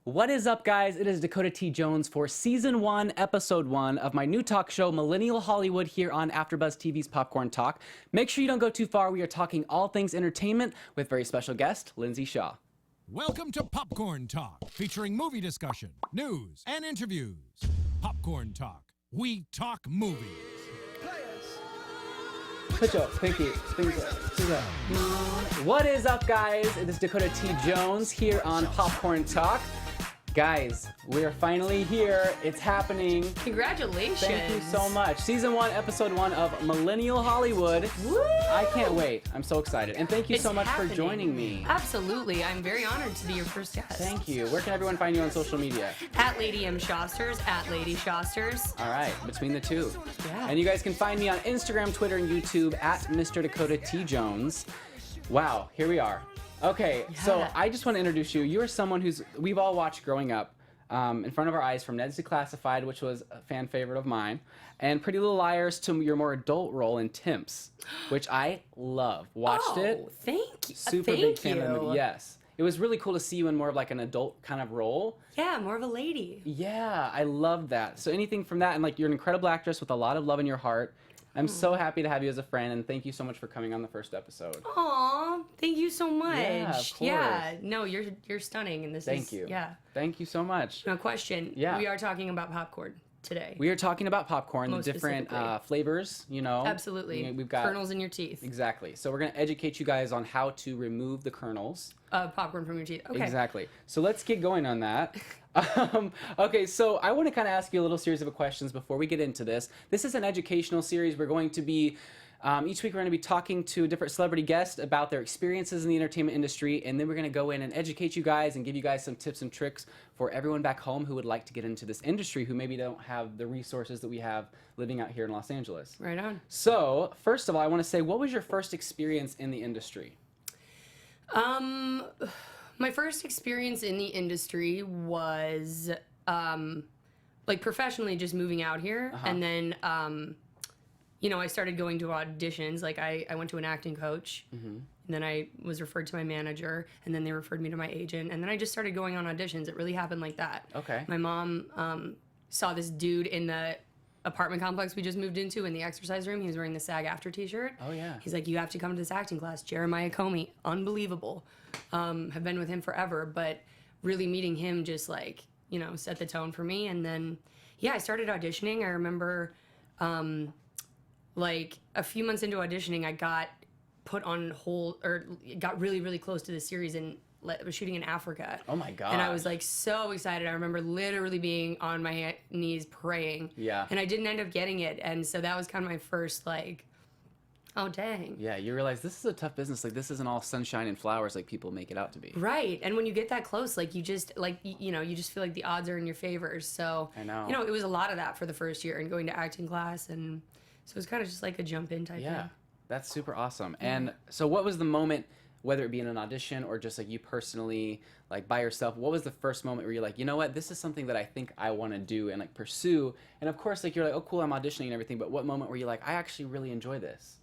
What is up, guys? It is Dakota T. Jones for Season 1, Episode 1 of my new talk show, Millennial Hollywood, here on AfterBuzz TV's Popcorn Talk. Make sure you don't go too far. We are talking all things entertainment with very special guest, Lindsey Shaw. Welcome to Popcorn Talk, featuring movie discussion, news, and interviews. Popcorn Talk. We talk movies. Put your pinky finger to the moon. What is up, guys? It is Dakota T. Jones here on Popcorn Talk. Guys, we are finally here. It's happening. Congratulations. Thank you so much. Season 1, Episode 1 of Millennial Hollywood. Woo! I can't wait. I'm so excited. And thank you so much for joining me. Absolutely. I'm very honored to be your first guest. Thank you. Where can everyone find you on social media? At Lady M. Shosters, at Lady Shosters. All right, between the two. Yeah. And you guys can find me on Instagram, Twitter, and YouTube at Mr. Dakota T. Jones. Wow, here we are. Okay, so I just want to introduce you. You're someone we've all watched growing up in front of our eyes, from Ned's Declassified, which was a fan favorite of mine, and Pretty Little Liars to your more adult role in Timpz, which I love. Watched it. Thank you. Super big fan of the movie. Yes. It was really cool to see you in more of like an adult kind of role. Yeah, more of a lady. Yeah, I love that. So anything from that, and like you're an incredible actress with a lot of love in your heart. I'm so happy to have you as a friend, and thank you so much for coming on the first episode. Aw, thank you so much. Yeah, of course. Yeah, no, you're stunning, and Thank you. Yeah. Thank you so much. Now, question. Yeah. We are talking about popcorn today. We are talking about popcorn, Most the different specifically. Flavors, you know. Absolutely. We've got kernels in your teeth. Exactly. So we're going to educate you guys on how to remove the kernels. Popcorn from your teeth. Okay. Exactly. So let's get going on that. Okay, so I want to kind of ask you a little series of questions before we get into this. This is an educational series. We're going to be, each week we're going to be talking to a different celebrity guest about their experiences in the entertainment industry, and then we're going to go in and educate you guys and give you guys some tips and tricks for everyone back home who would like to get into this industry, who maybe don't have the resources that we have living out here in Los Angeles. Right on. So, first of all, I want to say, what was your first experience in the industry? My first experience in the industry was, like, professionally just moving out here. And then, you know, I started going to auditions. Like, I went to an acting coach. And then I was referred to my manager. And then they referred me to my agent. And then I just started going on auditions. It really happened like that. Okay. My mom saw this dude in the apartment complex we just moved into in the exercise room. He was wearing the SAG-AFTRA t-shirt. Oh, yeah. He's like, you have to come to this acting class. Jeremiah Comey, unbelievable. Have been with him forever, but really meeting him just, like, you know, set the tone for me. And then, yeah, I started auditioning. I remember, like, a few months into auditioning, I got put on hold, or got really, really close to the series, and was shooting in Africa. Oh my god! And I was like so excited. I remember literally being on my knees praying. Yeah. And I didn't end up getting it, and so that was kind of my first, like, oh dang. Yeah, you realize this is a tough business. Like, this isn't all sunshine and flowers like people make it out to be. Right. And when you get that close, like, you just, like, you know, you just feel like the odds are in your favor. So I know. You know, it was a lot of that for the first year, and going to acting class, and so it was kind of just like a jump in type Yeah, thing. that's super awesome. And so, what was the moment, whether it be in an audition or just like you personally, like by yourself, what was the first moment where you're like, you know what, this is something that I think I want to do and like pursue? And of course, like, you're like, oh cool, I'm auditioning and everything, but what moment were you like, I actually really enjoy this?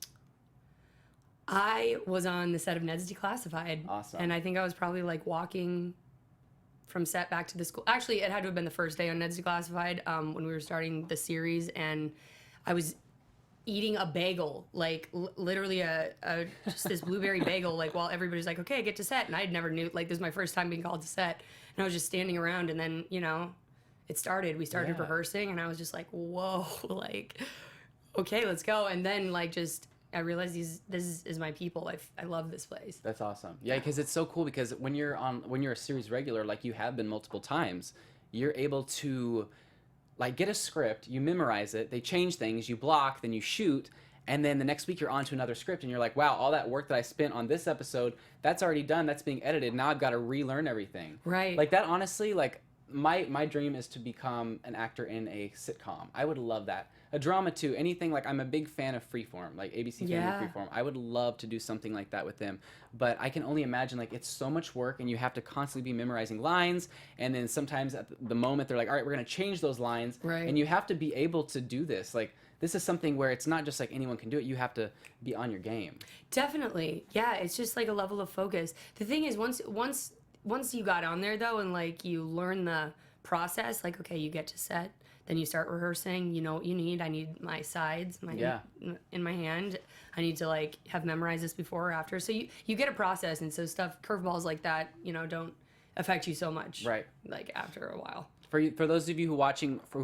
I was on the set of Ned's Declassified. Awesome. And I think I was probably, like, walking from set back to the school. Actually, it had to have been the first day on Ned's Declassified, when we were starting the series, and I was eating a bagel, like, literally just this blueberry bagel, like, while everybody's like, okay, get to set. And I never knew, like, this was my first time being called to set. And I was just standing around, and then, you know, it started. We started rehearsing, and I was just like, whoa, like, okay, let's go. And then, like, just, I realized this is my people. I love this place. That's awesome. Yeah, because it's so cool, because when you're a series regular, like you have been multiple times, you're able to, like, get a script, you memorize it, they change things, you block, then you shoot, and then the next week you're on to another script, and you're like, wow, all that work that I spent on this episode, that's already done, that's being edited, now I've got to relearn everything. Right. Like, that honestly, like, my dream is to become an actor in a sitcom. I would love that. A drama too, anything. Like, I'm a big fan of Freeform, like ABC Family Freeform. I would love to do something like that with them. But I can only imagine, like, it's so much work, and you have to constantly be memorizing lines, and then sometimes at the moment they're like, all right, we're going to change those lines. Right. And you have to be able to do this. Like, this is something where it's not just like anyone can do it. You have to be on your game. Definitely. Yeah, it's just like a level of focus. The thing is, once once you got on there though, and like you learn the process, like, okay, you get to set, then you start rehearsing, you know what you need. I need my sides, in my hand. I need to like have memorized this before or after. So you get a process, and so curveballs like that, you know, don't affect you so much. Right. Like after a while. For those of you who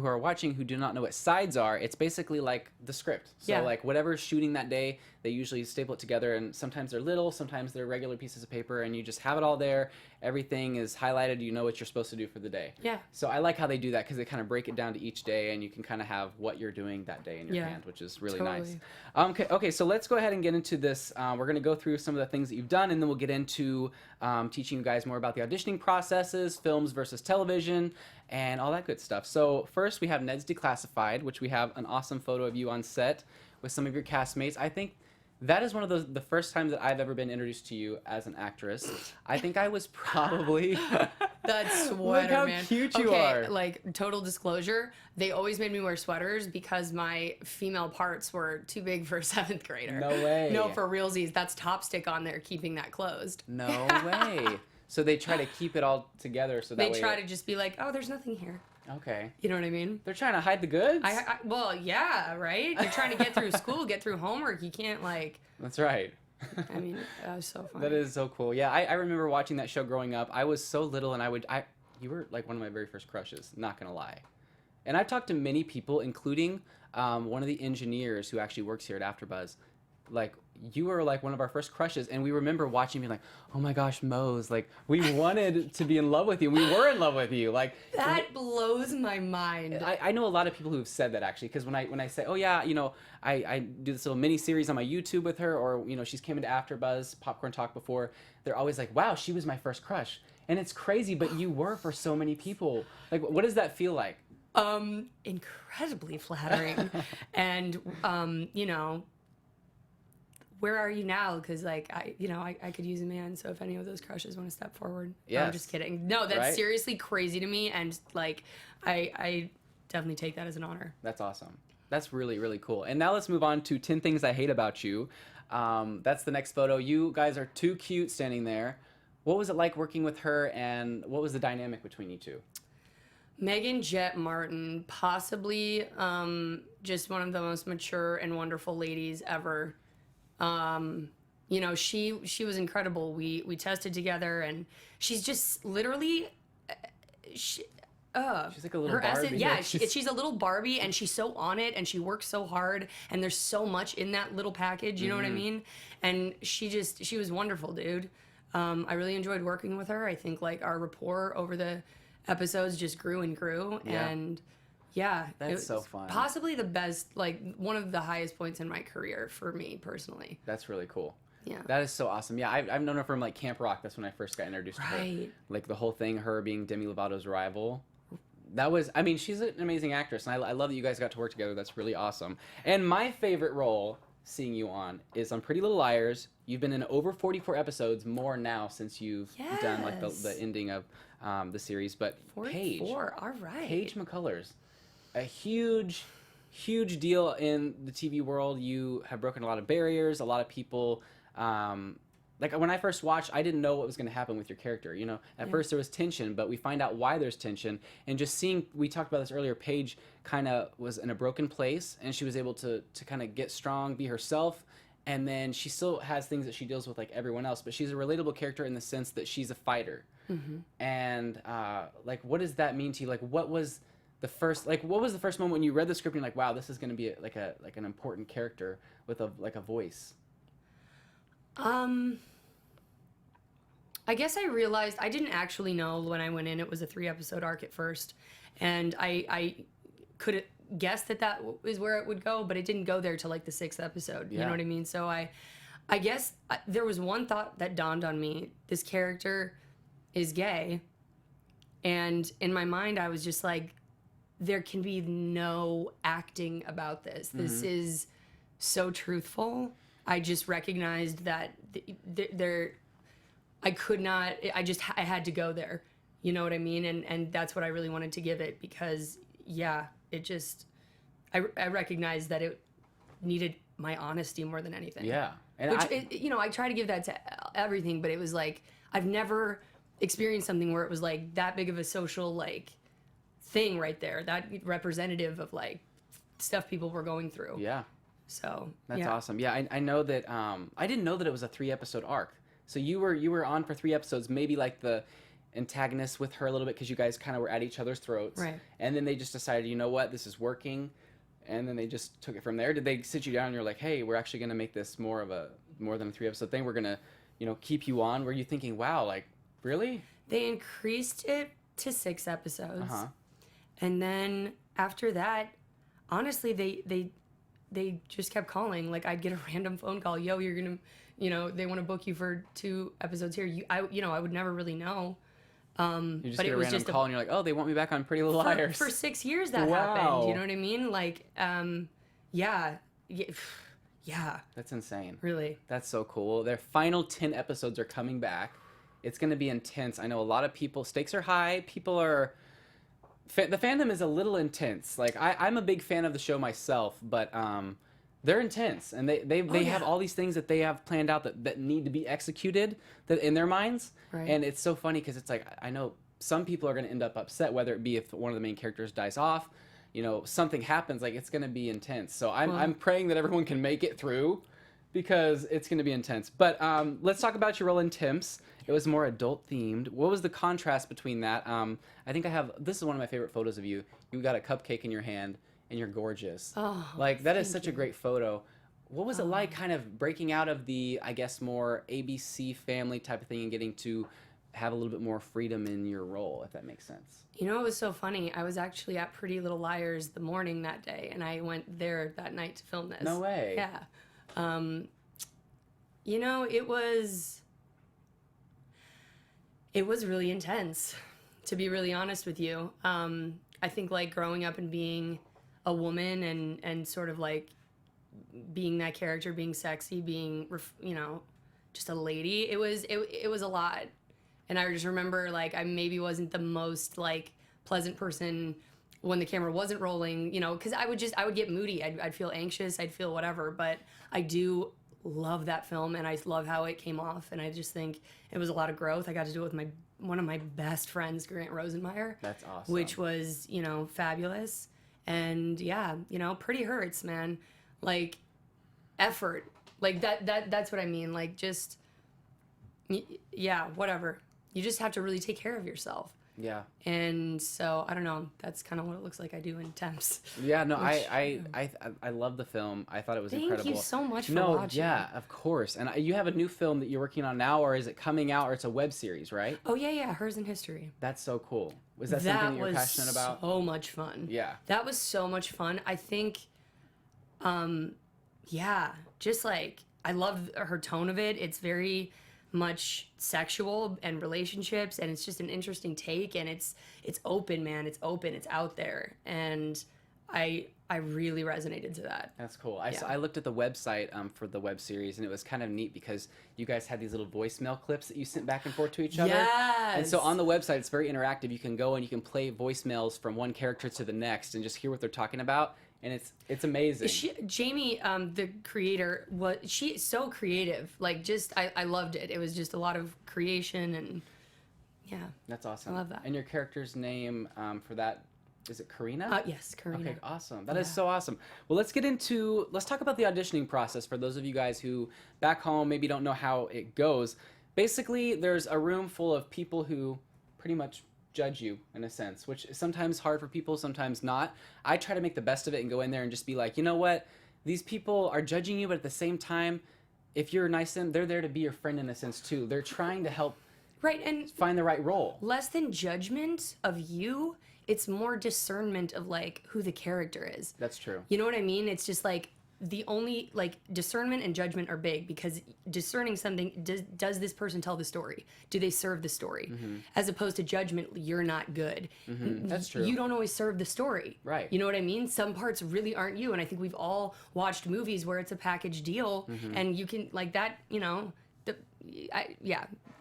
are watching who do not know what sides are, it's basically like the script. So like whatever's shooting that day, they usually staple it together, and sometimes they're little, sometimes they're regular pieces of paper, and you just have it all there. Everything is highlighted. You know what you're supposed to do for the day. Yeah. So I like how they do that because they kind of break it down to each day, and you can kind of have what you're doing that day in your hand, which is really nice. Okay, so let's go ahead and get into this. We're going to go through some of the things that you've done, and then we'll get into teaching you guys more about the auditioning processes, films versus television, and all that good stuff. So first we have Ned's Declassified, which we have an awesome photo of you on set with some of your castmates. I think that is one of the first times that I've ever been introduced to you as an actress. I think I was probably... That sweater, Look how man. cute you are. Like, total disclosure, they always made me wear sweaters because my female parts were too big for a 7th grader. No way. No, for realsies. That's top stick on there, keeping that closed. No way. So they try to keep it all together so that way... They try to just be like, oh, there's nothing here. Okay. You know what I mean? They're trying to hide the goods? Well, yeah, right? You're trying to get through school, get through homework. You can't, like... That's right. I mean, that was so fun. That is so cool. Yeah, I remember watching that show growing up. I was so little, and you were like one of my very first crushes, not gonna lie. And I've talked to many people, including one of the engineers who actually works here at AfterBuzz. Like, you were like one of our first crushes, and we remember watching you like, oh my gosh, Mose, like we wanted to be in love with you. We were in love with you. Like that blows my mind. I know a lot of people who've said that actually, because when I say, oh yeah, you know, I do this little mini series on my YouTube with her, or you know, she's came into AfterBuzz Popcorn Talk before, they're always like, wow, she was my first crush. And it's crazy, but you were for so many people. Like, what does that feel like? Incredibly flattering. And you know, where are you now? Because like I could use a man. So if any of those crushes want to step forward, yes. I'm just kidding. No, that's right? seriously crazy to me, and like I definitely take that as an honor. That's awesome. That's really, really cool. And now let's move on to 10 Things I Hate About You. That's the next photo. You guys are too cute standing there. What was it like working with her, and what was the dynamic between you two? Megan Jett Martin, possibly just one of the most mature and wonderful ladies ever. You know, she was incredible. We tested together, and she's just literally she's like a little Barbie. She's a little Barbie, and she's so on it, and she works so hard, and there's so much in that little package, you know what I mean? And she was wonderful, dude. I really enjoyed working with her. I think like our rapport over the episodes just grew and grew, and yeah, that's so fun. Possibly the best, like one of the highest points in my career for me personally. That's really cool. Yeah, that is so awesome. Yeah, I've known her from like Camp Rock. That's when I first got introduced to her. Like the whole thing, her being Demi Lovato's rival. That was, I mean, she's an amazing actress, and I love that you guys got to work together. That's really awesome. And my favorite role seeing you on is on Pretty Little Liars. You've been in over 44 episodes, more now since you've done like the ending of the series. But 44, all right. Paige McCullers, a huge deal in the TV world. You have broken a lot of barriers. A lot of people, like when I first watched, I didn't know what was going to happen with your character. You know, at first there was tension, but we find out why there's tension. And just seeing, we talked about this earlier, Paige kind of was in a broken place, and she was able to kind of get strong, be herself. And then she still has things that she deals with like everyone else, but she's a relatable character in the sense that she's a fighter. And like, what does that mean to you? Like, what was the first moment when you read the script and you're like, wow, this is going to be like an important character with a voice? I guess I realized I didn't actually know when I went in it was a 3-episode arc at first, and I could have guessed that is where it would go, but it didn't go there till like the 6th episode. You know what I mean? So I guess there was one thought that dawned on me: this character is gay, and in my mind I was just like, there can be no acting about this. This is so truthful. I just recognized that I could not, I had to go there. You know what I mean? And that's what I really wanted to give it, because it just, I recognized that it needed my honesty more than anything. Yeah. And I try to give that to everything, but it was like, I've never experienced something where it was like that big of a social like thing right there, that representative of like stuff people were going through. Yeah. So That's awesome. Yeah, I know that. I didn't know that it was a 3-episode arc. So you were on for 3 episodes, maybe like the antagonist with her a little bit because you guys kind of were at each other's throats. Right. And then they just decided, you know what, this is working, and then they just took it from there. Did they sit you down and you're like, hey, we're actually going to make this more than a 3-episode thing? We're gonna, keep you on. Were you thinking, wow, like really? They increased it to 6 episodes. Uh-huh. And then after that, honestly, they just kept calling. Like I'd get a random phone call, yo, you're gonna, they want to book you for 2 episodes here. I would never really know. You just but get it a was random just call and you're like, oh, they want me back on Pretty Little Liars. For 6 years that Wow. happened. You know what I mean? Like, yeah, That's insane. really. That's so cool. Their final 10 episodes are coming back. It's going to be intense. I know a lot of people, stakes are high. People are, the fandom is a little intense. Like, I'm a big fan of the show myself, but they're intense. And they have all these things that they have planned out that need to be executed in their minds. Right. And it's so funny because it's like, I know some people are going to end up upset, whether it be if one of the main characters dies off, something happens, like it's going to be intense. So I'm praying that everyone can make it through because it's going to be intense. But let's talk about your role in Timpz. It was more adult themed. What was the contrast between that? I think this is one of my favorite photos of you. You got a cupcake in your hand and you're gorgeous. Oh, like that is such a great photo. What was it like kind of breaking out of the, I guess, more ABC family type of thing and getting to have a little bit more freedom in your role, if that makes sense? It was so funny. I was actually at Pretty Little Liars the morning that day, and I went there that night to film this. No way. Yeah. It was really intense, to be really honest with you. I think like growing up and being a woman and sort of like being that character, being sexy, being just a lady. It was a lot, and I just remember like I maybe wasn't the most like pleasant person when the camera wasn't rolling, because I would get moody. I'd feel anxious. I'd feel whatever. But I do love that film, and I love how it came off. And I just think it was a lot of growth. I got to do it with one of my best friends, Grant Rosenmeyer. That's awesome. Which was fabulous. And yeah, pretty hurts, man. Like effort, like that's what I mean. Like just yeah, whatever. You just have to really take care of yourself. Yeah. And so I don't know. That's kind of what it looks like I do in Timpz. Yeah. No, I love the film. I thought it was incredible. Thank you so much for No, watching. yeah, of course. And you have a new film that you're working on now, or is it coming out, or it's a web series, right? Oh yeah, Hers in History. That's so cool. Was that something that you're passionate about? That was so much fun. Yeah. That was so much fun. I think, yeah, just like I love her tone of it. It's very much sexual and relationships, and it's just an interesting take, and it's open, man. It's open. It's out there, and I really resonated to that. That's cool. I looked at the website for the web series, and it was kind of neat because you guys had these little voicemail clips that you sent back and forth to each other. Yes. And so on the website, it's very interactive. You can go and you can play voicemails from one character to the next and just hear what they're talking about. And it's amazing. Jamie, the creator, she's so creative. Like, just I loved it. It was just a lot of creation, and yeah. That's awesome. I love that. And your character's name for that, is it Karina? Yes, Karina. Okay, awesome. That is so awesome. Well, let's talk about the auditioning process for those of you guys who back home maybe don't know how it goes. Basically, there's a room full of people who pretty much judge you in a sense, which is sometimes hard for people, sometimes not. I try to make the best of it and go in there and just be like, you know what? These people are judging you, but at the same time, if you're nice to them, they're there to be your friend in a sense too. They're trying to help and find the right role. Less than judgment of you, it's more discernment of like who the character is. That's true. You know what I mean? It's just like the only like discernment and judgment are big, because discerning something, does this person tell the story? Do they serve the story? Mm-hmm. As opposed to judgment, you're not good. Mm-hmm. That's true. You don't always serve the story. Right. You know what I mean? Some parts really aren't you. And I think we've all watched movies where it's a package deal, and you can like that,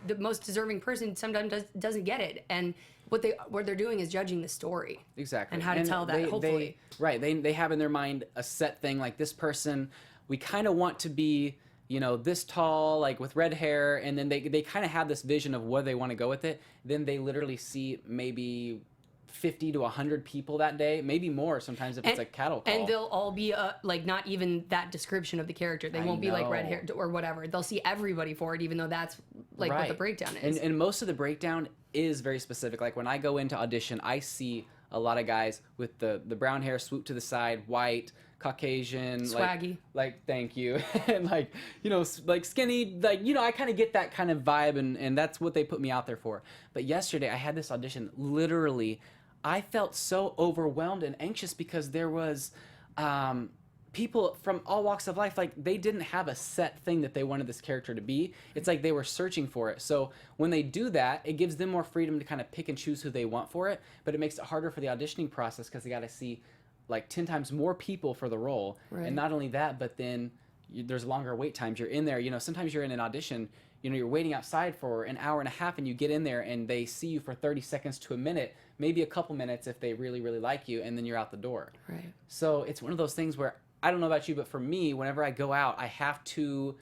the most deserving person sometimes doesn't get it. And what they're doing is judging the story. Exactly. And how to tell that, hopefully. They have in their mind a set thing, like this person, we kind of want to be, you know, this tall, like with red hair, and then they kind of have this vision of where they want to go with it. Then they literally see maybe 50 to 100 people that day, maybe more sometimes if it's a cattle call. And they'll all be like not even that description of the character. They won't be like red hair or whatever. They'll see everybody for it, even though that's like what the breakdown is. And most of the breakdown is very specific. Like when I go into audition, I see a lot of guys with the brown hair swooped to the side, white, Caucasian, swaggy, like thank you, and like, you know, like skinny, like, you know, I kind of get that kind of vibe, and that's what they put me out there for. But yesterday I had this audition, literally I felt so overwhelmed and anxious because there was people from all walks of life. Like they didn't have a set thing that they wanted this character to be. It's like they were searching for it. So when they do that, it gives them more freedom to kind of pick and choose who they want for it, but it makes it harder for the auditioning process because they got to see like 10 times more people for the role. Right. And not only that, but then there's longer wait times. You're in there, you know, sometimes you're in an audition, you know, you're waiting outside for an hour and a half and you get in there and they see you for 30 seconds to a minute, maybe a couple minutes if they really, really like you, and then you're out the door. Right. So it's one of those things where, I don't know about you, but for me, whenever I go out, I have to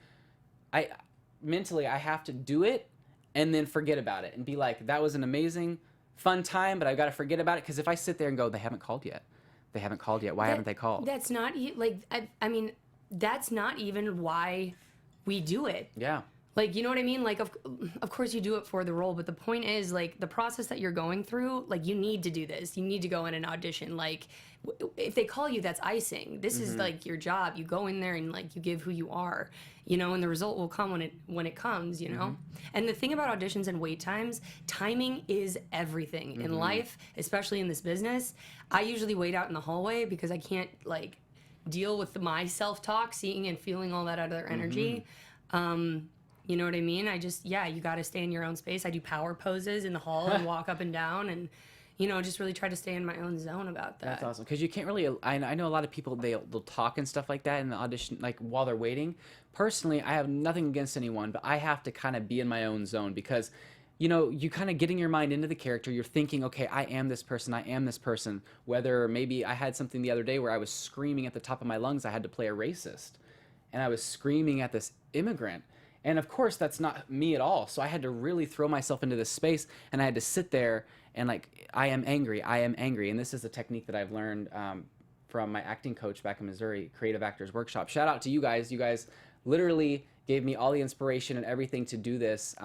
do it and then forget about it and be like, that was an amazing, fun time, but I've got to forget about it. Because if I sit there and go, they haven't called yet. Why haven't they called? That's not like, I mean, that's not even why we do it. Yeah. Like, you know what I mean? Like, of course you do it for the role, but the point is, like, the process that you're going through, like, you need to do this. You need to go in and audition. Like, if they call you, that's icing. This is, like, your job. You go in there and, like, you give who you are, you know, and the result will come when it comes, you know? And the thing about auditions and wait times, timing is everything. In life, especially in this business, I usually wait out in the hallway because I can't, like, deal with my self-talk, seeing and feeling all that other energy. You know what I mean? You got to stay in your own space. I do power poses in the hall and walk up and down and, you know, just really try to stay in my own zone about that. That's awesome. Because you can't really, I know a lot of people, they'll talk and stuff like that in the audition, like while they're waiting. Personally, I have nothing against anyone, but I have to kind of be in my own zone because, you know, you kind of getting your mind into the character. You're thinking, okay, I am this person. Whether maybe I had something the other day where I was screaming at the top of my lungs, I had to play a racist. And I was screaming at this immigrant. And of course, that's not me at all. So I had to really throw myself into this space, and I had to sit there and like, I am angry. And this is a technique that I've learned from my acting coach back in Missouri, Creative Actors Workshop. Shout out to you guys. You guys literally gave me all the inspiration and everything to do this,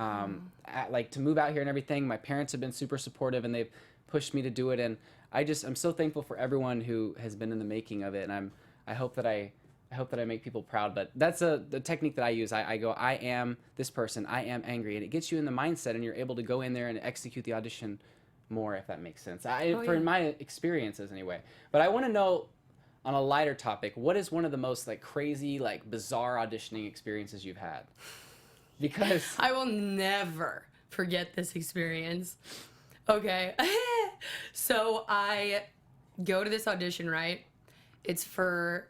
like to move out here and everything. My parents have been super supportive, and they've pushed me to do it. And I'm so thankful for everyone who has been in the making of it. And I hope that I make people proud, but that's the technique that I use. I go, I am this person, I am angry, and it gets you in the mindset, and you're able to go in there and execute the audition more, if that makes sense. For my experiences anyway. But I want to know, on a lighter topic, what is one of the most like crazy, like bizarre auditioning experiences you've had? Because I will never forget this experience. Okay. So I go to this audition, right? It's for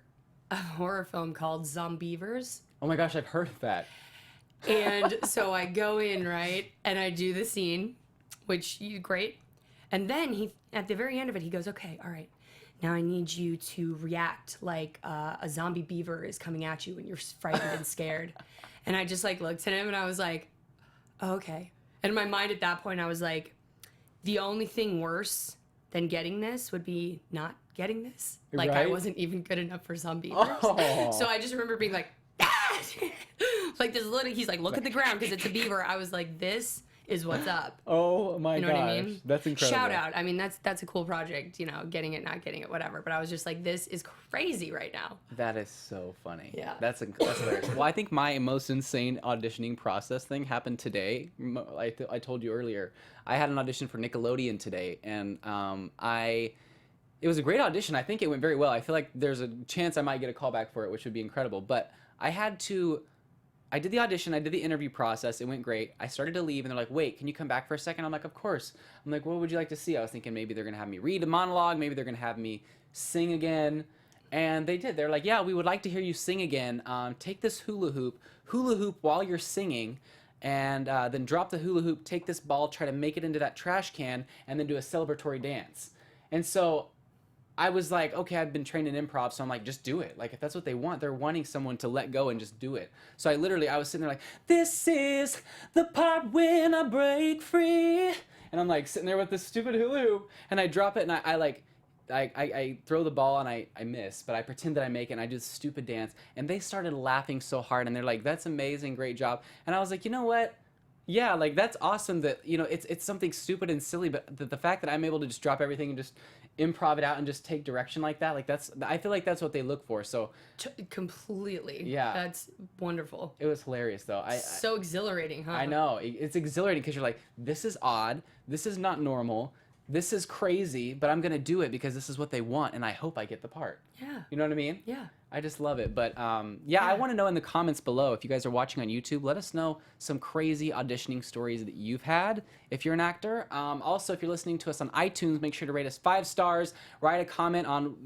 a horror film called Zombievers. Oh my gosh, I've heard of that. And so I go in, right, and I do the scene, which great. And then at the very end of it, he goes, okay, all right, now I need you to react like a zombie beaver is coming at you and you're frightened and scared. And I just like looked at him and I was like, oh, okay. And in my mind at that point, I was like, the only thing worse than getting this would be not getting this. Like, right? I wasn't even good enough for some beavers. Oh. So I just remember being like, ah! Like this little, he's like, look at the ground because it's a beaver. I was like, this is what's up. Oh my gosh. You know what I mean? That's incredible. Shout out. I mean, that's a cool project, you know, getting it, not getting it, whatever. But I was just like, this is crazy right now. That is so funny. Yeah. That's hilarious. Well, I think my most insane auditioning process thing happened today. I told you earlier. I had an audition for Nickelodeon today, and it was a great audition. I think it went very well. I feel like there's a chance I might get a call back for it, which would be incredible. But I did the audition, I did the interview process, it went great. I started to leave, and they're like, wait, can you come back for a second? I'm like, of course. I'm like, what would you like to see? I was thinking maybe they're going to have me read a monologue, maybe they're going to have me sing again. And they did. They're like, yeah, we would like to hear you sing again. Take this hula hoop while you're singing, and then drop the hula hoop, take this ball, try to make it into that trash can, and then do a celebratory dance. And so I was like, okay, I've been trained in improv, so I'm like, just do it. Like, if that's what they want, they're wanting someone to let go and just do it. So I was sitting there like, this is the part when I break free. And I'm like sitting there with this stupid hula hoop, and I drop it, and I throw the ball, and I miss, but I pretend that I make it, and I do this stupid dance. And they started laughing so hard, and they're like, that's amazing, great job. And I was like, you know what? Yeah, like, that's awesome that, it's something stupid and silly, but the fact that I'm able to just drop everything and just improv it out and just take direction like that, like, I feel like that's what they look for. So Completely. Yeah. That's wonderful. it was hilarious, though. So exhilarating, huh? I know. It's exhilarating because you're like, this is odd, this is not normal, this is crazy, but I'm going to do it because this is what they want, and I hope I get the part. Yeah. You know what I mean? Yeah. I just love it. But I want to know in the comments below, if you guys are watching on YouTube, let us know some crazy auditioning stories that you've had if you're an actor. Also, if you're listening to us on iTunes, make sure to rate us 5 stars. Write a comment on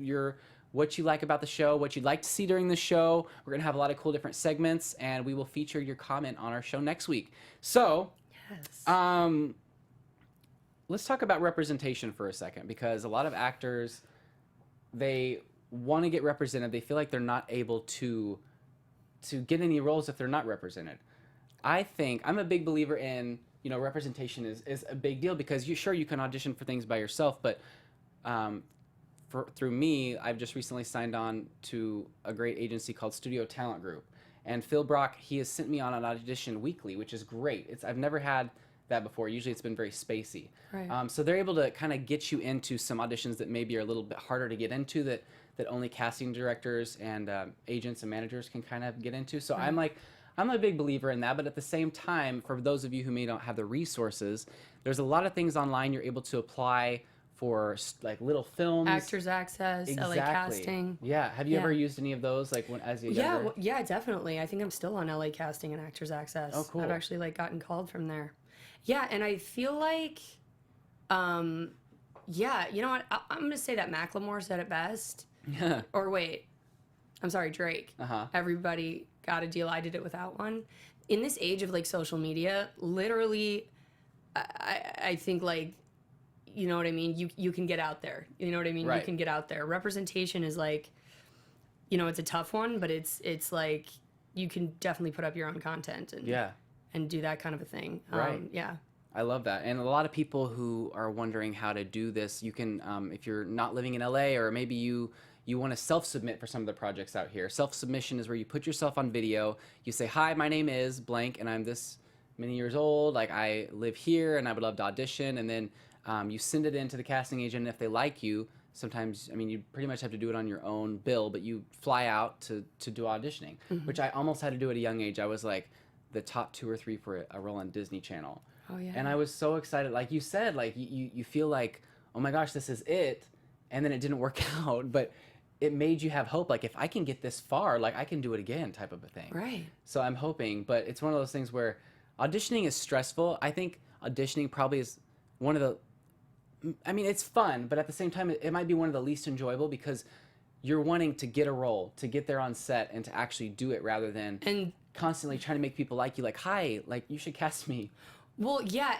what you like about the show, what you'd like to see during the show. We're going to have a lot of cool different segments, and we will feature your comment on our show next week. So, Yes. let's talk about representation for a second, because a lot of actors, they want to get represented. They feel like they're not able to get any roles if they're not represented. I think I'm a big believer in, representation is a big deal, because you can audition for things by yourself, but through me, I've just recently signed on to a great agency called Studio Talent Group, and Phil Brock, he has sent me on an audition weekly, which is great. I've never had that before. Usually it's been very spacey. Right. So they're able to kind of get you into some auditions that maybe are a little bit harder to get into, that only casting directors and agents and managers can kind of get into. So Right. I'm a big believer in that, but at the same time, for those of you who may not have the resources, there's a lot of things online you're able to apply for, like little films. Actors Access, LA Casting. Yeah. Have you Yeah. ever used any of those, like as a younger? Yeah, definitely. I think I'm still on LA Casting and Actors Access. Oh, cool. I've actually gotten called from there. Yeah, and I feel like, you know what? I'm gonna say that Macklemore said it best. Or wait, I'm sorry, Drake. Everybody got a deal. I did it without one. In this age of social media, literally, I think you know what I mean? You can get out there. You know what I mean? Right. You can get out there. Representation is it's a tough one, but it's you can definitely put up your own content and do that kind of a thing. Right. Yeah. I love that. And a lot of people who are wondering how to do this, you can, if you're not living in LA, or maybe you want to self-submit for some of the projects out here. Self-submission is where you put yourself on video. You say, hi, my name is blank, and I'm this many years old. Like, I live here, and I would love to audition. And then you send it in to the casting agent, and if they like you, sometimes, you pretty much have to do it on your own bill, but you fly out to do auditioning, which I almost had to do at a young age. I was like the top 2 or 3 for a role on Disney Channel. Oh, yeah. And I was so excited. Like you said, you feel like, oh my gosh, this is it. And then it didn't work out, but it made you have hope. Like, if I can get this far, I can do it again, type of a thing. Right. So I'm hoping, but it's one of those things where auditioning is stressful. I think auditioning probably is one of the, it's fun, but at the same time, it might be one of the least enjoyable, because you're wanting to get a role, to get there on set, and to actually do it, rather than constantly trying to make people like you. Like, hi, you should cast me. Well, yeah,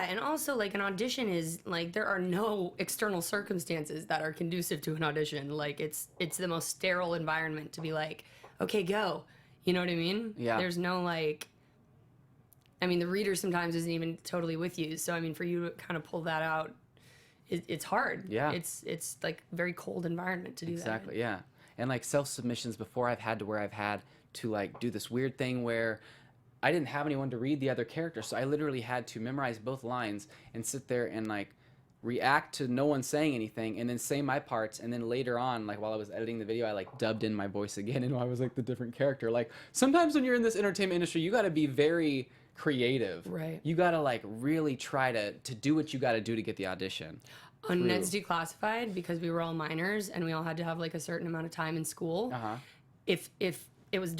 and also an audition is there are no external circumstances that are conducive to an audition. It's the most sterile environment to be okay, go. You know what I mean? Yeah. There's no the reader sometimes isn't even totally with you. So for you to kind of pull that out, it's hard. Yeah. It's very cold environment to do that. Exactly. Yeah. And self-submissions before, I've had to do this weird thing where I didn't have anyone to read the other character, so I literally had to memorize both lines and sit there and react to no one saying anything, and then say my parts, and then later on, while I was editing the video, I dubbed in my voice again, and I was the different character. Sometimes when you're in this entertainment industry, you got to be very creative. Right. You got to really try to do what you got to do to get the audition. On Ned's Declassified, because we were all minors and we all had to have a certain amount of time in school. If it was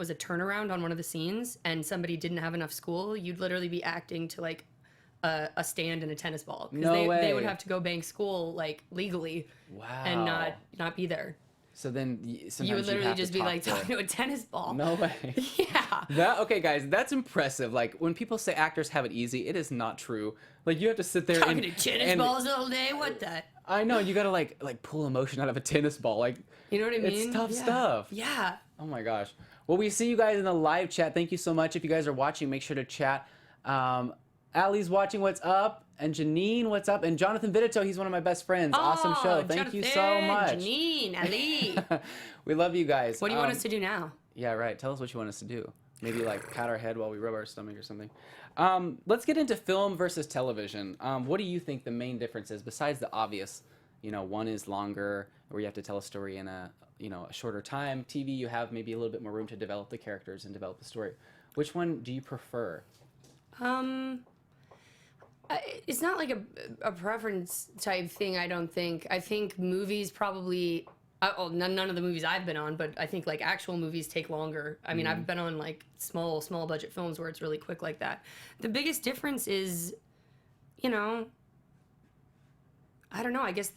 a turnaround on one of the scenes and somebody didn't have enough school, you'd literally be acting to a stand and a tennis ball, because they would have to go bank school legally. Wow. And not be there. So then sometimes You would literally have to just be talking to a tennis ball. No way. Yeah. Okay, guys, that's impressive. When people say actors have it easy, it is not true. You have to sit there Talking to tennis balls all day. What the? I know, you gotta like pull emotion out of a tennis ball. Like, You know what I mean? it's tough Yeah. stuff. Yeah. Oh my gosh. Well, we see you guys in the live chat. Thank you so much. If you guys are watching, make sure to chat. Allie's watching. What's up? And Janine, what's up? And Jonathan Vidito, he's one of my best friends. Awesome show. Thank you so much. Janine, Ali. We love you guys. What do you want us to do now? Yeah, right. Tell us what you want us to do. Maybe like pat our head while we rub our stomach or something. Let's get into film versus television. What do you think the main difference is besides the obvious? You know, one is longer, where you have to tell a story in a shorter time. TV, you have maybe a little bit more room to develop the characters and develop the story. Which one do you prefer? It's not like a preference type thing, I don't think. I think movies probably, none of the movies I've been on, but I think like actual movies take longer. I mean, I've been on like small budget films where it's really quick like that. The biggest difference is, I don't know, I guess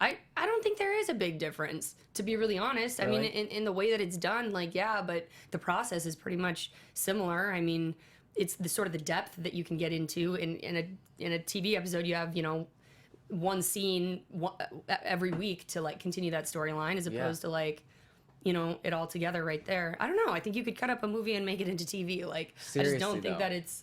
I don't think there is a big difference, to be really honest. Really? I mean, in the way that it's done, like, yeah, but the process is pretty much similar. I mean, it's the sort of the depth that you can get into in a TV episode. You have one scene every week to like continue that storyline, as opposed to like it all together right there. I don't know. I think you could cut up a movie and make it into TV. Like, Seriously, I just don't think that it's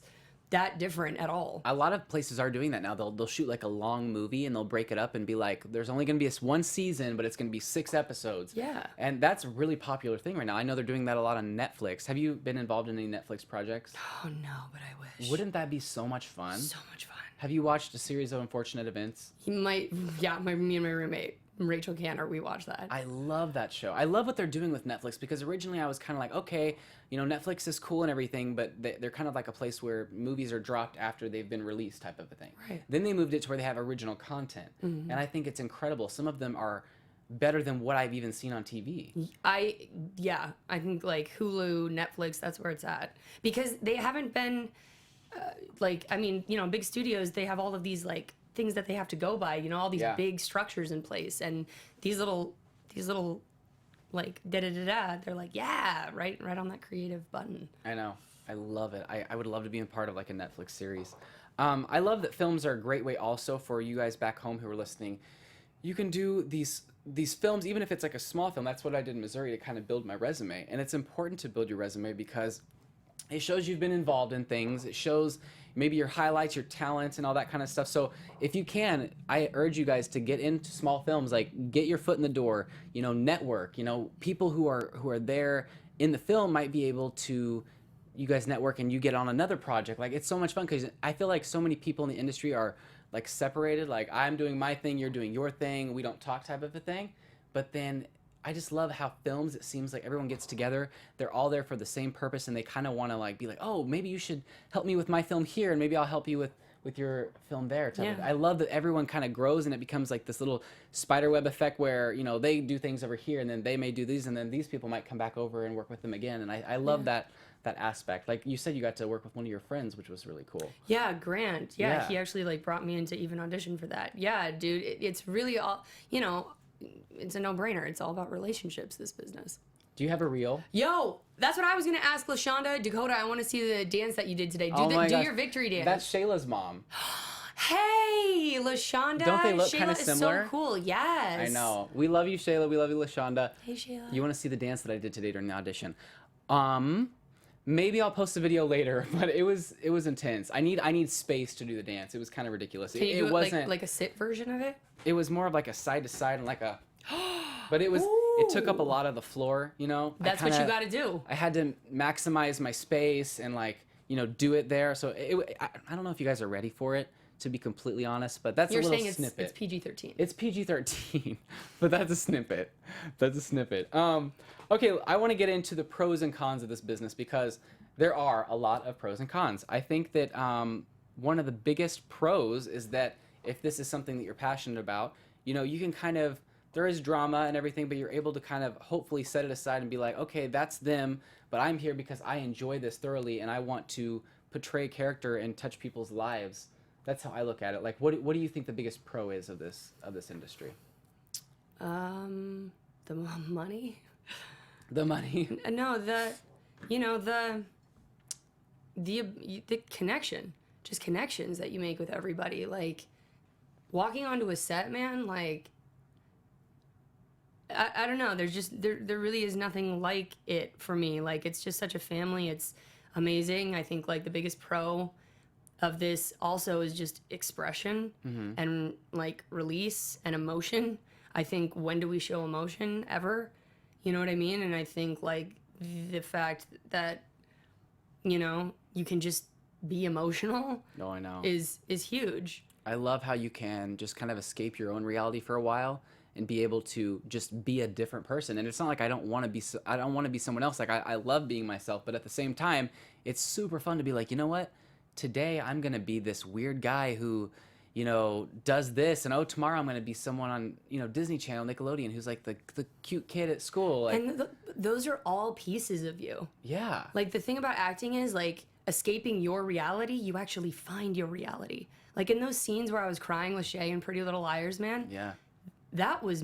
that different at all. A lot of places are doing that now. They'll shoot like a long movie and they'll break it up and be like, there's only going to be one season, but it's going to be 6 episodes. Yeah. And that's a really popular thing right now. I know they're doing that a lot on Netflix. Have you been involved in any Netflix projects? Oh no, but I wish. Wouldn't that be so much fun? So much fun. Have you watched a series of Unfortunate Events? Me and my roommate Rachel Canner, we watched that. I love that show. I love what they're doing with Netflix, because originally I was kind of like, okay, Netflix is cool and everything, but they're kind of like a place where movies are dropped after they've been released type of a thing. Right. Then they moved it to where they have original content. And I think it's incredible. Some of them are better than what I've even seen on TV. I think like Hulu, Netflix, that's where it's at. Because they haven't been, big studios, they have all of these like things that they have to go by, all these big structures in place, and these little like da-da-da-da, they're like, yeah, right on that creative button. I know. I love it. I would love to be a part of like a Netflix series. I love that films are a great way also for you guys back home who are listening. You can do these films, even if it's like a small film. That's what I did in Missouri to kind of build my resume. And it's important to build your resume because it shows you've been involved in things. It shows maybe your highlights, your talents, and all that kind of stuff. So if you can, I urge you guys to get into small films, like get your foot in the door, network. People who are there in the film might be able to, you guys network and you get on another project. Like, it's so much fun because I feel like so many people in the industry are like separated. Like, I'm doing my thing, you're doing your thing, we don't talk type of a thing. But then I just love how films, it seems like everyone gets together, they're all there for the same purpose, and they kind of want to like be like, oh, maybe you should help me with my film here, and maybe I'll help you with your film there. Yeah. I love that everyone kind of grows and it becomes like this little spiderweb effect where, they do things over here and then they may do these and then these people might come back over and work with them again. And I love that aspect. Like you said, you got to work with one of your friends, which was really cool. Yeah, Grant. Yeah. He actually like brought me in to even audition for that. Yeah, dude, it's really all, it's a no-brainer. It's all about relationships, this business. Do you have a reel? Yo, that's what I was going to ask LaShonda. Dakota, I want to see the dance that you did today. Do your victory dance. That's Shayla's mom. Hey, LaShonda. Don't they look kind of Shayla similar? is so cool. Yes. I know. We love you, Shayla. We love you, LaShonda. Hey, Shayla. You want to see the dance that I did today during the audition? Maybe I'll post a video later, but it was intense. I need space to do the dance. It was kind of ridiculous. Can you do it wasn't like a sit version of it? It was more of like a side to side and like a but it took up a lot of the floor, That's what you got to do. I had to maximize my space and do it there. So I don't know if you guys are ready for it, to be completely honest, but that's a little snippet. It's PG-13. It's PG-13, but that's a snippet. Okay, I want to get into the pros and cons of this business because there are a lot of pros and cons. I think that one of the biggest pros is that if this is something that you're passionate about, you can kind of, there is drama and everything, but you're able to kind of hopefully set it aside and be like, okay, that's them, but I'm here because I enjoy this thoroughly and I want to portray character and touch people's lives. That's how I look at it. Like, what do you think the biggest pro is of this industry? The money. The money. No, the connection, just connections that you make with everybody. Like, walking onto a set, man, like, I don't know. There's just, there really is nothing like it for me. Like, it's just such a family. It's amazing. I think, like, the biggest pro of this also is just expression and, like, release and emotion. I think, when do we show emotion ever? You know what I mean? And I think, like, the fact that, you know, you can just be emotional No, I know. is huge. I love how you can just kind of escape your own reality for a while and be able to just be a different person. And it's not like I don't want to be someone else. Like, I love being myself, but at the same time, it's super fun to be like, you know what? Today I'm going to be this weird guy who, you know, does this, and tomorrow I'm going to be someone on, you know, Disney Channel, Nickelodeon, who's like the cute kid at school. Like, And those are all pieces of you. yeah. Like, the thing about acting is, like, escaping your reality, you actually find your reality. Like, in those scenes where I was crying with Shay and Pretty Little Liars, man, Yeah. that was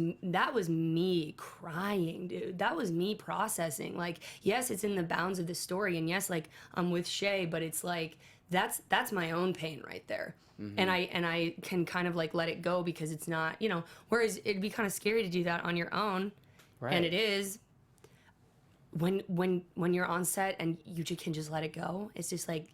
me crying, dude. That was me processing. Like, yes, it's in the bounds of the story, and yes, like, I'm with Shay, but it's like, that's my own pain right there. And I can kind of, like, let it go because it's not, you know, whereas it'd be kind of scary to do that on your own. Right. And it is. When you're on set and you can just let it go, it's just like,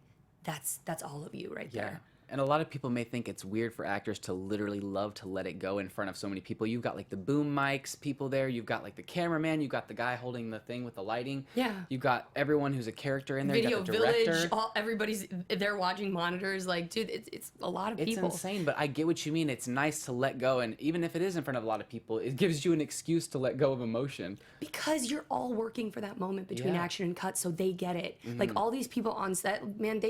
that's all of you right Yeah. there. And a lot of people may think it's weird for actors to literally love to let it go in front of so many people. You've got like the boom mics people there. You've got like the cameraman. You've got the guy holding the thing with the lighting. Yeah. You've got everyone who's a character in there. Video You've got the director. Village, everybody's there watching monitors. Like, dude, it's a lot of It's people. insane, but I get what you mean. It's nice to let go. And even if it is in front of a lot of people, it gives you an excuse to let go of emotion. Because you're all working for that moment between Yeah. action and cut, so they get it. Like, all these people on set, man,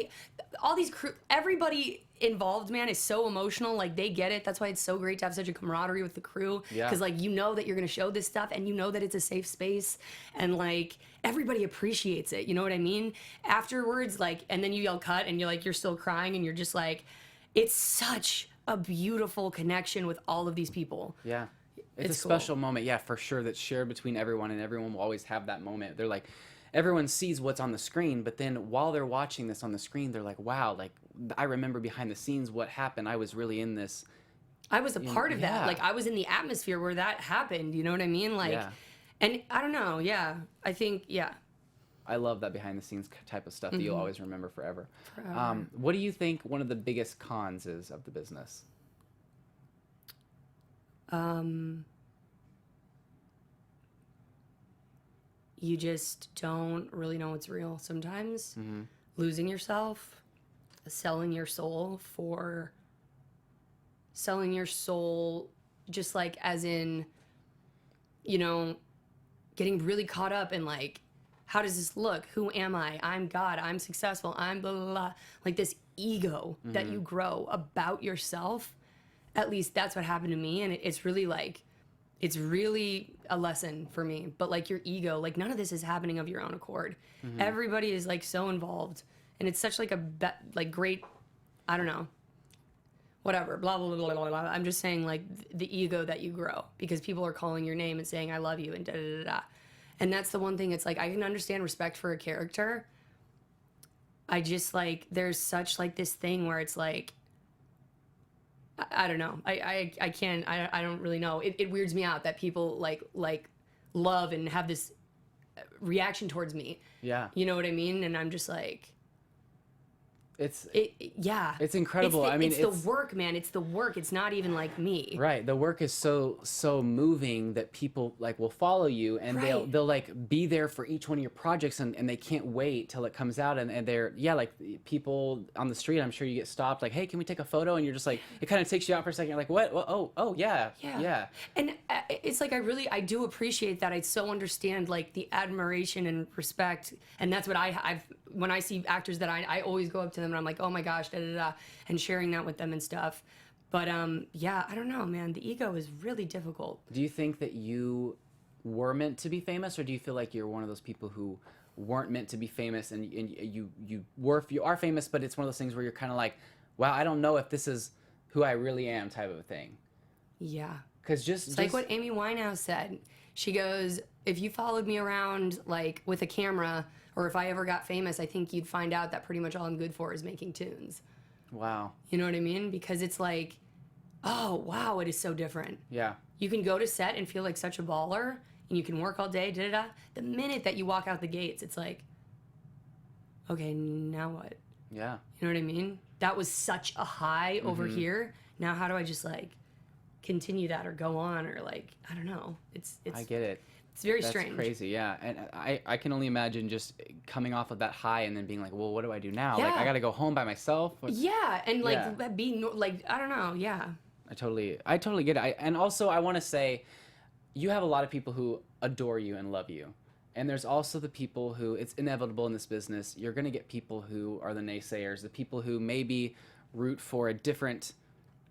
all these crew, everybody involved, man, is so emotional. Like, they get it. That's why it's so great to have such a camaraderie with the crew. Yeah. Because, like, you know that you're gonna show this stuff, and you know that it's a safe space, and, like, everybody appreciates it. You know what I mean? Afterwards, like, and then you yell cut, and you're still crying, and you're just like, it's such a beautiful connection with all of these people. Yeah. It's a Cool. special moment, yeah, for sure, that's shared between everyone, and everyone will always have that moment. They're like, everyone sees what's on the screen, but then while they're watching this on the screen, they're like, wow, like, I remember behind the scenes what happened. I was really in this. I was a part of yeah. that. Like, I was in the atmosphere where that happened. You know what I mean? Like, Yeah. and I don't know. Yeah. I think, yeah. I love that behind the scenes type of stuff that you'll always remember forever. Forever. What do you think one of the biggest cons is of the business? You just don't really know what's real sometimes. Losing yourself, selling your soul, just like, as in, you know, getting really caught up in, like, how does this look? Who am I? I'm God. I'm successful. I'm blah, blah, blah. Like, this ego that you grow about yourself. At least that's what happened to me. And it's really, like, it's really a lesson for me. But, like, your ego, like, none of this is happening of your own accord. Everybody is, like, so involved. And it's such, like, great, I don't know, whatever, blah, blah, blah, blah, blah. I'm just saying, like, the ego that you grow because people are calling your name and saying, I love you, and da-da-da-da. And that's the one thing. It's like, I can understand respect for a character. I just, like, there's such, like, this thing where it's like, I don't know. I can't, I don't really know. It weirds me out that people, like love and have this reaction towards me. Yeah. You know what I mean? And I'm just like, yeah. It's incredible. I mean, it's the work, man. It's the work. It's not even like me. Right. The work is so moving that people, like, will follow you, and Right. they'll like be there for each one of your projects, and they can't wait till it comes out, and they're, yeah, like, people on the street, I'm sure you get stopped, like, hey, can we take a photo? And you're just like, it kind of takes you out for a second. You're like, what? Oh, yeah. Yeah. And it's like, I do appreciate that. I so understand, like, the admiration and respect. And that's what I've when I see actors that I always go up to them and I'm like, oh my gosh, da da da, and sharing that with them and stuff. But yeah, I don't know, man. The ego is really difficult. Do you think that you were meant to be famous, or do you feel like you're one of those people who weren't meant to be famous, and you are famous, but it's one of those things where you're kind of like, wow, I don't know if this is who I really am, type of a thing? Yeah. Because It's like what Amy Winehouse said. She goes, if you followed me around, like, with a camera, or if I ever got famous, I think you'd find out that pretty much all I'm good for is making tunes. Wow. You know what I mean? Because it's like, Oh, wow, it is so different. Yeah. You can go to set and feel like such a baller, and you can work all day, da-da-da. The minute that you walk out the gates, it's like, okay, now what? Yeah. You know what I mean? That was such a high over here. Now how do I just like continue that or go on or like, I don't know. It's I get it. It's very That's strange. crazy, yeah. And I can only imagine just coming off of that high and then being like, well, what do I do now? Like, Yeah. I got to go home by myself? Yeah, and like Yeah. being like, I don't know, yeah. I totally get it. And also, I want to say, you have a lot of people who adore you and love you. And there's also the people who, it's inevitable in this business, you're going to get people who are the naysayers, the people who maybe root for a different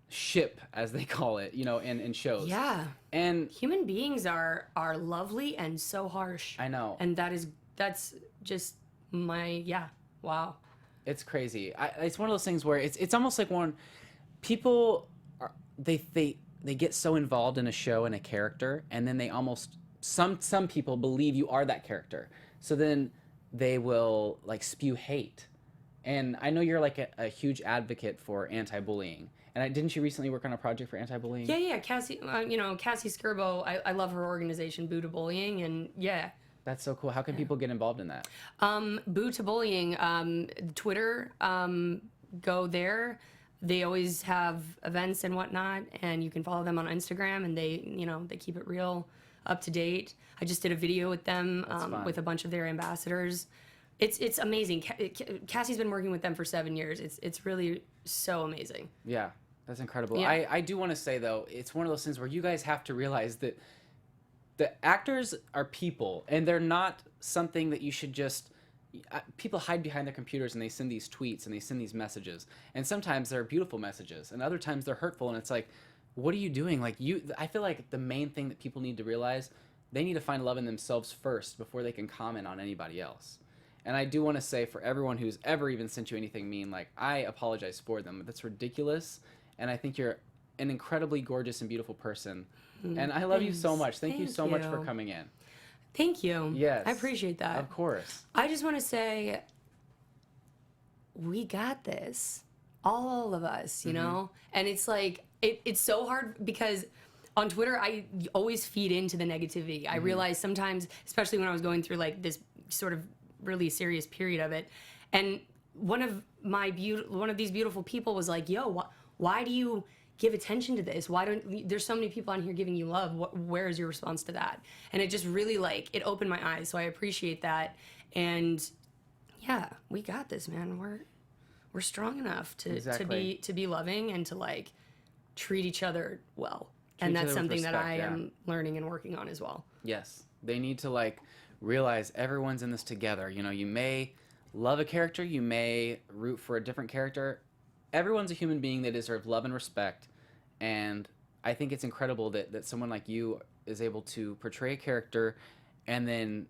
ship, as they call it, you know, in shows. Yeah. And Human beings are lovely and so harsh. I know. And that's just wow. It's crazy. It's one of those things where it's almost like when people are, they get so involved in a show and a character, and then they almost some people believe you are that character. So then they will like spew hate. And I know you're like a huge advocate for anti-bullying. And didn't you recently work on a project for anti-bullying? Yeah, Cassie, Cassie Skirbo, I love her organization, Boo to Bullying, and yeah. That's so cool. How can people get involved in that? Boo to Bullying, Twitter, go there. They always have events and whatnot, and you can follow them on Instagram, and they keep it real up to date. I just did a video with them with a bunch of their ambassadors. It's amazing. Cassie's been working with them for 7 years. It's really so amazing. Yeah, that's incredible. Yeah. I do want to say, though, it's one of those things where you guys have to realize that the actors are people, and they're not something that you should just... People hide behind their computers, and they send these tweets, and they send these messages. And sometimes they're beautiful messages, and other times they're hurtful, and it's like, what are you doing? Like, I feel like the main thing that people need to realize, they need to find love in themselves first before they can comment on anybody else. And I do want to say, for everyone who's ever even sent you anything mean, like, I apologize for them. That's ridiculous, and I think you're an incredibly gorgeous and beautiful person. And I love you so much. Thank you so much for coming in. Thank you. Yes. I appreciate that. Of course. I just want to say, we got this. All of us, you know? And it's like, it's so hard because on Twitter, I always feed into the negativity. I realize sometimes, especially when I was going through like this sort of really serious period of it, and one of these beautiful people was like, yo, why do you give attention to this? Why don't there's so many people on here giving you love? Where is your response to that? And it just really like it opened my eyes. So I appreciate that. And yeah, we got this, man. We're strong enough to be loving and to like treat each other well. And that's something that I am learning and working on as well. Yes. They need to like realize everyone's in this together. You know, you may love a character, you may root for a different character. Everyone's a human being. They deserve love and respect. And I think it's incredible that someone like you is able to portray a character and then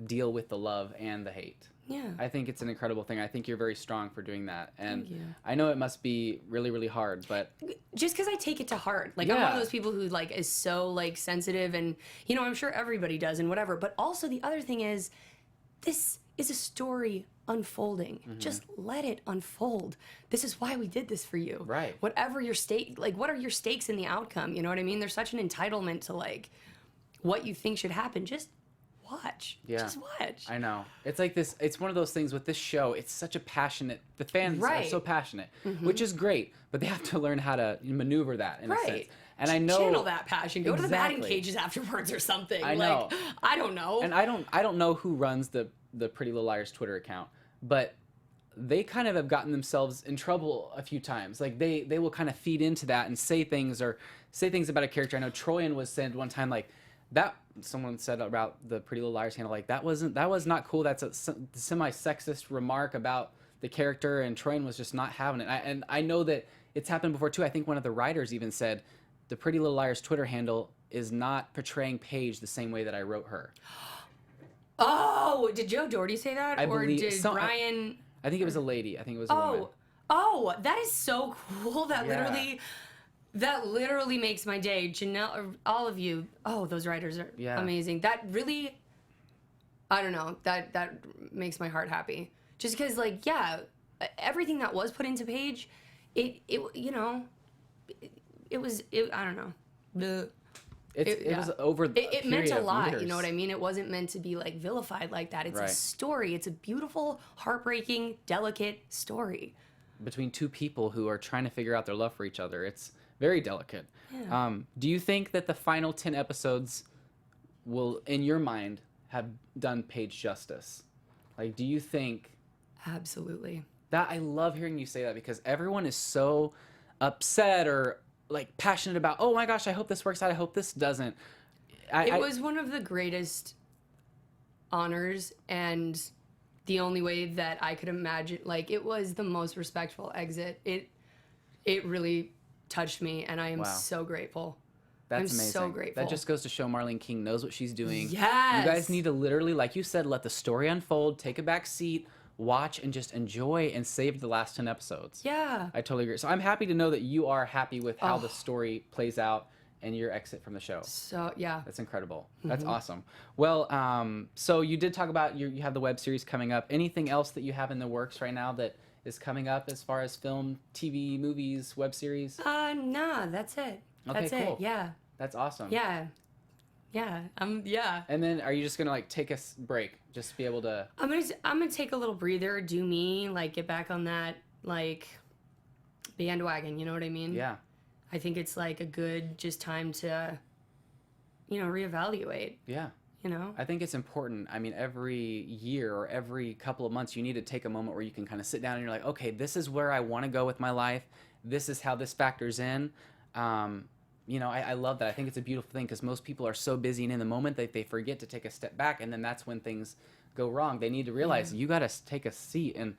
deal with the love and the hate. Yeah. I think it's an incredible thing. I think you're very strong for doing that. And Thank you. I know it must be really, really hard, but... Just because I take it to heart. Like, I'm one of those people who, like, is so, like, sensitive and, you know, I'm sure everybody does and whatever. But also the other thing is, this is a story unfolding. Just let it unfold. This is why we did this for you. Right. Whatever your stake, like, what are your stakes in the outcome? You know what I mean? There's such an entitlement to, like, what you think should happen. Just watch. Yeah. Just watch. I know. It's like this, it's one of those things with this show, it's such a passionate, the fans are so passionate, which is great, but they have to learn how to maneuver that in a sense. And I know... Channel that passion. Go to the batting cages afterwards or something. I know. Like, I don't know. And I don't know who runs the Pretty Little Liars Twitter account, but they kind of have gotten themselves in trouble a few times. Like they will kind of feed into that and say things about a character. I know Troyan was said one time like that. Someone said about the Pretty Little Liars handle like that was not cool. That's a semi-sexist remark about the character, and Troyan was just not having it. And I know that it's happened before too. I think one of the writers even said the Pretty Little Liars Twitter handle is not portraying Paige the same way that I wrote her. Oh, did Joe Doherty say that? I or believe did Brian... I think it was a lady. I think it was a woman. Oh, that is so cool. That literally makes my day. Janelle, all of you. Oh, those writers are amazing. That really, I don't know. That makes my heart happy. Just because, like, yeah, everything that was put into Paige, it you know, I don't know. The It was over. It meant a lot. Years. You know what I mean? It wasn't meant to be like vilified like that. It's Right. a story. It's a beautiful, heartbreaking, delicate story. Between two people who are trying to figure out their love for each other. It's very delicate. Yeah. Do you think that the final 10 episodes will, in your mind, have done Paige justice? Like, do you think Absolutely. that? I love hearing you say that because everyone is so upset or like passionate about, oh my gosh, I hope this works out. I hope this doesn't. It was one of the greatest honors, and the only way that I could imagine, like, it was the most respectful exit. It really touched me, and I am Wow. so grateful. That's I'm amazing. so grateful. That just goes to show Marlene King knows what she's doing. Yes. You guys need to literally, like you said, let the story unfold, take a back seat, watch, and just enjoy and save the last 10 episodes. Yeah. I totally agree. So I'm happy to know that you are happy with how Oh. the story plays out and your exit from the show. So, yeah. That's incredible. That's awesome. Well, so you did talk about you have the web series coming up. Anything else that you have in the works right now that is coming up as far as film, TV, movies, web series? Nah, that's it. Okay, That's cool. it. Yeah. That's awesome. Yeah. Yeah. Yeah. And then are you just going to like take a break just to be able to... I'm gonna take a little breather, do me, like get back on that like bandwagon, you know what I mean? Yeah. I think it's like a good just time to, reevaluate, Yeah. you know? I think it's important. I mean, every year or every couple of months, you need to take a moment where you can kind of sit down and you're like, okay, this is where I want to go with my life. This is how this factors in. I love that. I think it's a beautiful thing because most people are so busy and in the moment that they forget to take a step back, and then that's when things go wrong. They need to realize you got to take a seat and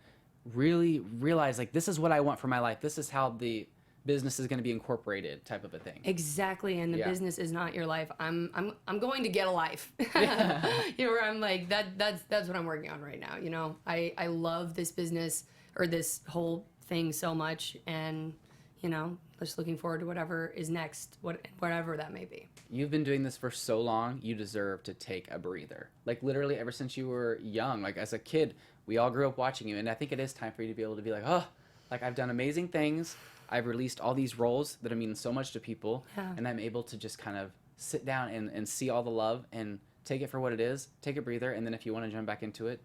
really realize, like, this is what I want for my life. This is how the business is going to be incorporated, type of a thing. Exactly, and the Yeah. business is not your life. I'm going to get a life. Where I'm like that's what I'm working on right now. I love this business or this whole thing so much, and just looking forward to whatever is next, whatever that may be. You've been doing this for so long, you deserve to take a breather. Like, literally ever since you were young, like as a kid, we all grew up watching you, and I think it is time for you to be able to be like, oh, like I've done amazing things. I've released all these roles that mean so much to people, and I'm able to just kind of sit down and see all the love and take it for what it is, take a breather, and then if you want to jump back into it,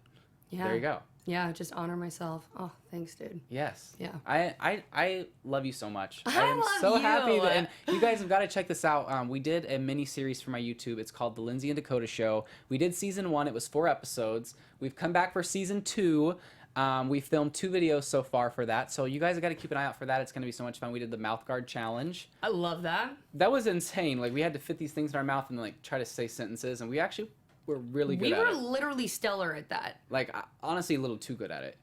there you go. Yeah, just honor myself. Oh, thanks, dude. Yes. Yeah. I love you so much. I am love so you. happy that, and you guys have got to check this out. We did a mini series for my YouTube. It's called The Lindsay and Dakota Show. We did season 1. It was 4 episodes. We've come back for season 2. We filmed 2 videos so far for that. So you guys have got to keep an eye out for that. It's going to be so much fun. We did the mouth guard challenge. I love that. That was insane. Like, we had to fit these things in our mouth and like try to say sentences, and we actually were really good at it. We were literally stellar at that. Like, honestly, a little too good at it.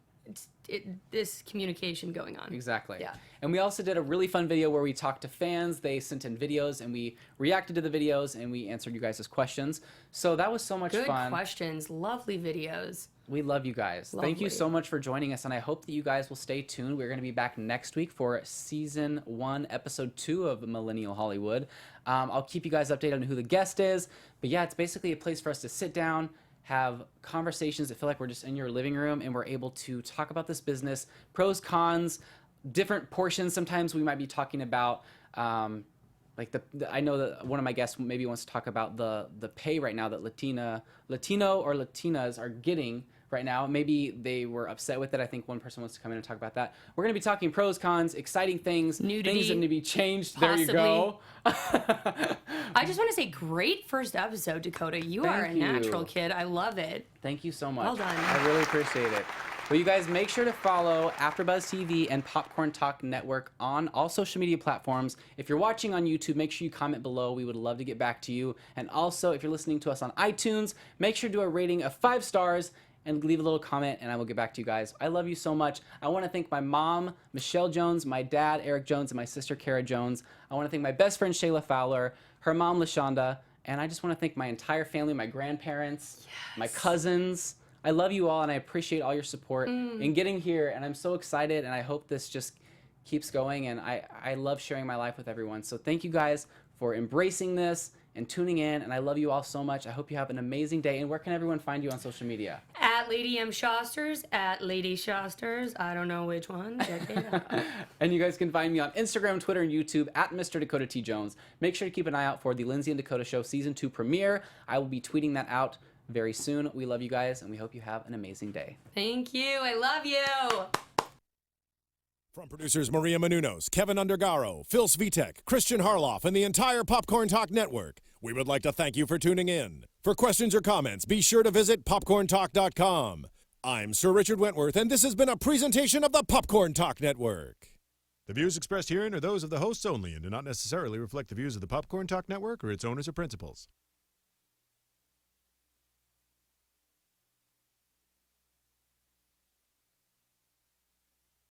This communication going on. Exactly. Yeah. And we also did a really fun video where we talked to fans. They sent in videos, and we reacted to the videos, and we answered you guys' questions. So that was so much Good fun. questions. Lovely videos. We love you guys. Thank you Lovely. so much for joining us, and I hope that you guys will stay tuned. We're going to be back next week for season 1, episode 2 of Millennial Hollywood. I'll keep you guys updated on who the guest is. But yeah, it's basically a place for us to sit down, have conversations that feel like we're just in your living room, and we're able to talk about this business, pros, cons, different portions. Sometimes we might be talking about like I know that one of my guests maybe wants to talk about the pay right now that Latino or Latinas are getting right now. Maybe they were upset with it. I think one person wants to come in and talk about that. We're going to be talking pros, cons, exciting things, Nudity, things that need to be changed. possibly. There you go. I just want to say, great first episode, Dakota. You are a Thank you. natural kid. I love it. Thank you so much. Well done. I really appreciate it. Well, you guys, make sure to follow AfterBuzz TV and Popcorn Talk Network on all social media platforms. If you're watching on YouTube, make sure you comment below. We would love to get back to you. And also, if you're listening to us on iTunes, make sure to do a rating of 5 stars and leave a little comment, and I will get back to you guys. I love you so much. I want to thank my mom, Michelle Jones, my dad, Eric Jones, and my sister, Kara Jones. I want to thank my best friend, Shayla Fowler, her mom, LaShonda, and I just want to thank my entire family, my grandparents, my cousins. I love you all, and I appreciate all your support in getting here, and I'm so excited, and I hope this just keeps going, and I love sharing my life with everyone. So thank you guys for embracing this and tuning in. And I love you all so much. I hope you have an amazing day. And where can everyone find you on social media? At Lady M. Shosters, at Lady Shosters. I don't know which one. Check it out. And you guys can find me on Instagram, Twitter, and YouTube at Mr. Dakota T. Jones. Make sure to keep an eye out for the Lindsay and Dakota Show Season 2 premiere. I will be tweeting that out very soon. We love you guys, and we hope you have an amazing day. Thank you. I love you. From producers Maria Menounos, Kevin Undergaro, Phil Svitek, Christian Harloff, and the entire Popcorn Talk Network, we would like to thank you for tuning in. For questions or comments, be sure to visit popcorntalk.com. I'm Sir Richard Wentworth, and this has been a presentation of the Popcorn Talk Network. The views expressed herein are those of the hosts only and do not necessarily reflect the views of the Popcorn Talk Network or its owners or principals.